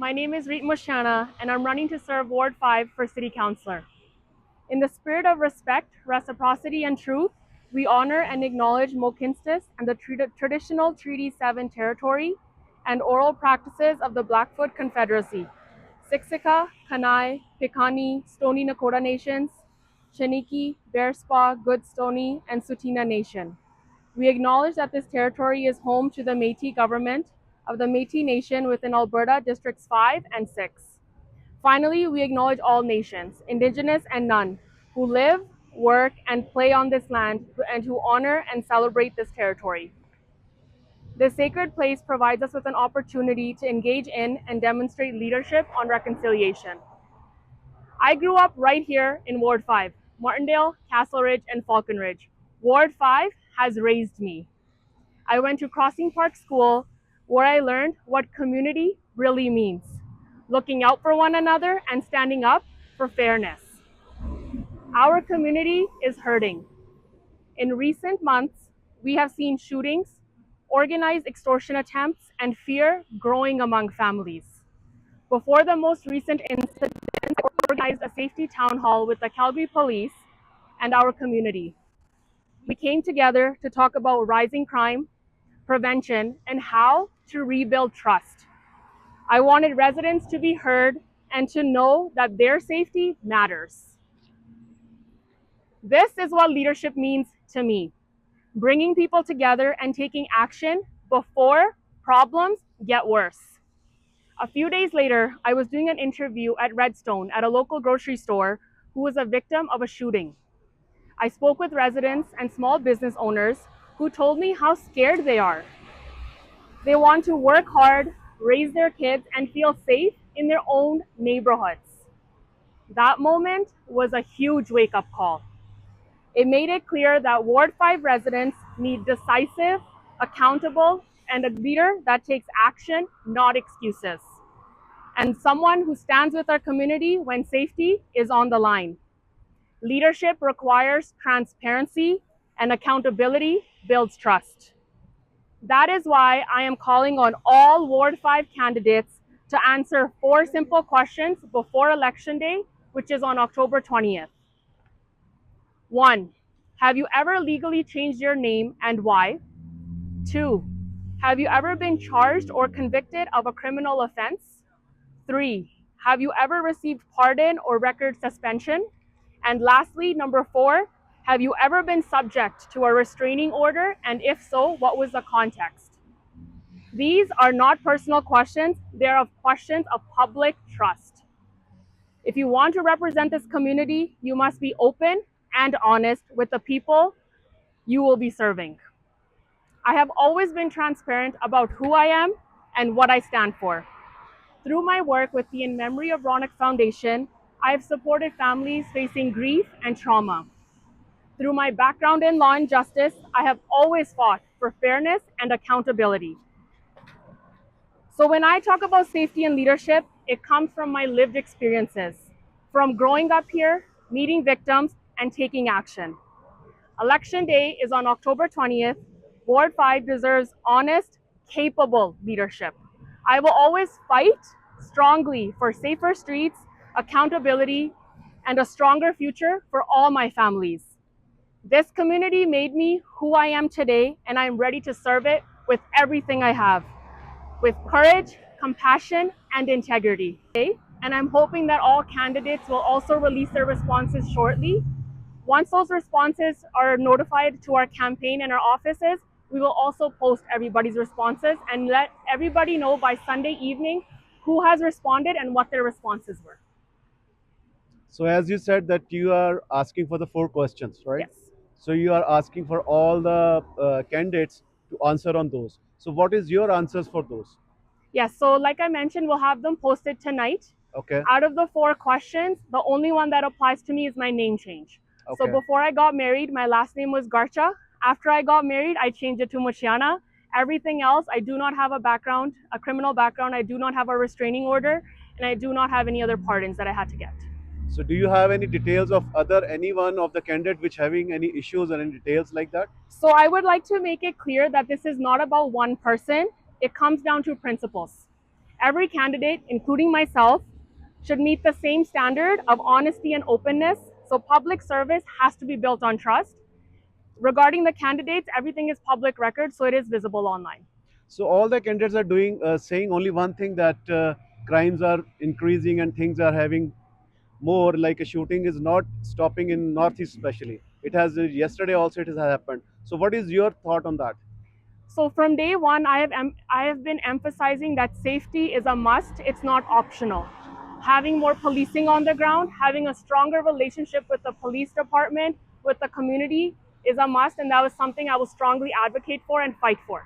my name is Reet Mushiana, and I'm running to serve Ward 5 for City Councillor. In the spirit of respect, reciprocity, and truth, we honor and acknowledge Mohkinstsis and the traditional Treaty 7 territory and oral practices of the Blackfoot Confederacy, Siksika, Kainai, Piikani, Stoney Nakoda Nations, Chiniki, Bearspaw, Goodstoney, and Tsuut'ina Nation. We acknowledge that this territory is home to the Métis government of the Métis Nation within Alberta Districts 5 and 6. Finally, we acknowledge all nations, Indigenous and none, who live, work, and play on this land and who honor and celebrate this territory. This sacred place provides us with an opportunity to engage in and demonstrate leadership on reconciliation. I grew up right here in Ward 5, Martindale, Castle Ridge, and Falcon Ridge. Ward 5 has raised me. I went to Crossing Park School where I learned what community really means, looking out for one another and standing up for fairness. Our community is hurting. In recent months, we have seen shootings, organized extortion attempts, and fear growing among families. Before the most recent incident, I organized a safety town hall with the Calgary Police and our community. We came together to talk about rising crime, prevention, and how to rebuild trust. I wanted residents to be heard and to know that their safety matters. This is what leadership means to me, bringing people together and taking action before problems get worse. A few days later, I was doing an interview at Redstone at a local grocery store who was a victim of a shooting. I spoke with residents and small business owners who told me how scared they are. They want to work hard, raise their kids, and feel safe in their own neighborhoods. That moment was a huge wake-up call. It made it clear that Ward 5 residents need decisive, accountable, and a leader that takes action, not excuses. And someone who stands with our community when safety is on the line. Leadership requires transparency, and accountability builds trust. That is why I am calling on all Ward 5 candidates to answer 4 simple questions before Election Day, which is on October 20th. 1. Have you ever legally changed your name and why? 2. Have you ever been charged or convicted of a criminal offense? 3. Have you ever received pardon or record suspension? And lastly, number 4, have you ever been subject to a restraining order? And if so, what was the context? These are not personal questions, they are questions of public trust. If you want to represent this community, you must be open and honest with the people you will be serving. I have always been transparent about who I am and what I stand for. Through my work with the In Memory of Ronak Foundation, I have supported families facing grief and trauma. Through my background in law and justice, I have always fought for fairness and accountability. So when I talk about safety and leadership, it comes from my lived experiences, from growing up here, meeting victims, and taking action. Election Day is on October 20th. Ward 5 deserves honest, capable leadership. I will always fight strongly for safer streets, accountability, and a stronger future for all my families. This community made me who I am today, and I am ready to serve it with everything I have, with courage, compassion, and integrity. And I'm hoping that all candidates will also release their responses shortly. Once those responses are notified to our campaign and our offices, we will also post everybody's responses and let everybody know by Sunday evening who has responded and what their responses were. So as you said that you are asking for the 4 questions, right? Yes. So you are asking for all the candidates to answer on those. So what is your answers for those? Yes, so like I mentioned, we'll have them posted tonight. Okay. Out of the 4 questions, the only one that applies to me is my name change. Okay. So before I got married, my last name was Garcha. After I got married, I changed it to Mushiana. Everything else, I do not have a background, a criminal background. I do not have a restraining order, and I do not have any other pardons that I had to get. So do you have any details of any one of the candidate which having any issues or any details like that? So I would like to make it clear that this is not about one person. It comes down to principles. Every candidate, including myself, should meet the same standard of honesty and openness. So public service has to be built on trust. Regarding the candidates, everything is public record, so it is visible online. So all the candidates are doing saying only one thing, that crimes are increasing and things are having more, like a shooting is not stopping in northeast especially. It has yesterday also it has happened. So what is your thought on that? So from day one, I have been emphasizing that safety is a must. It's not optional. Having more policing on the ground, having a stronger relationship with the police department, with the community is a must, and that was something I will strongly advocate for and fight for.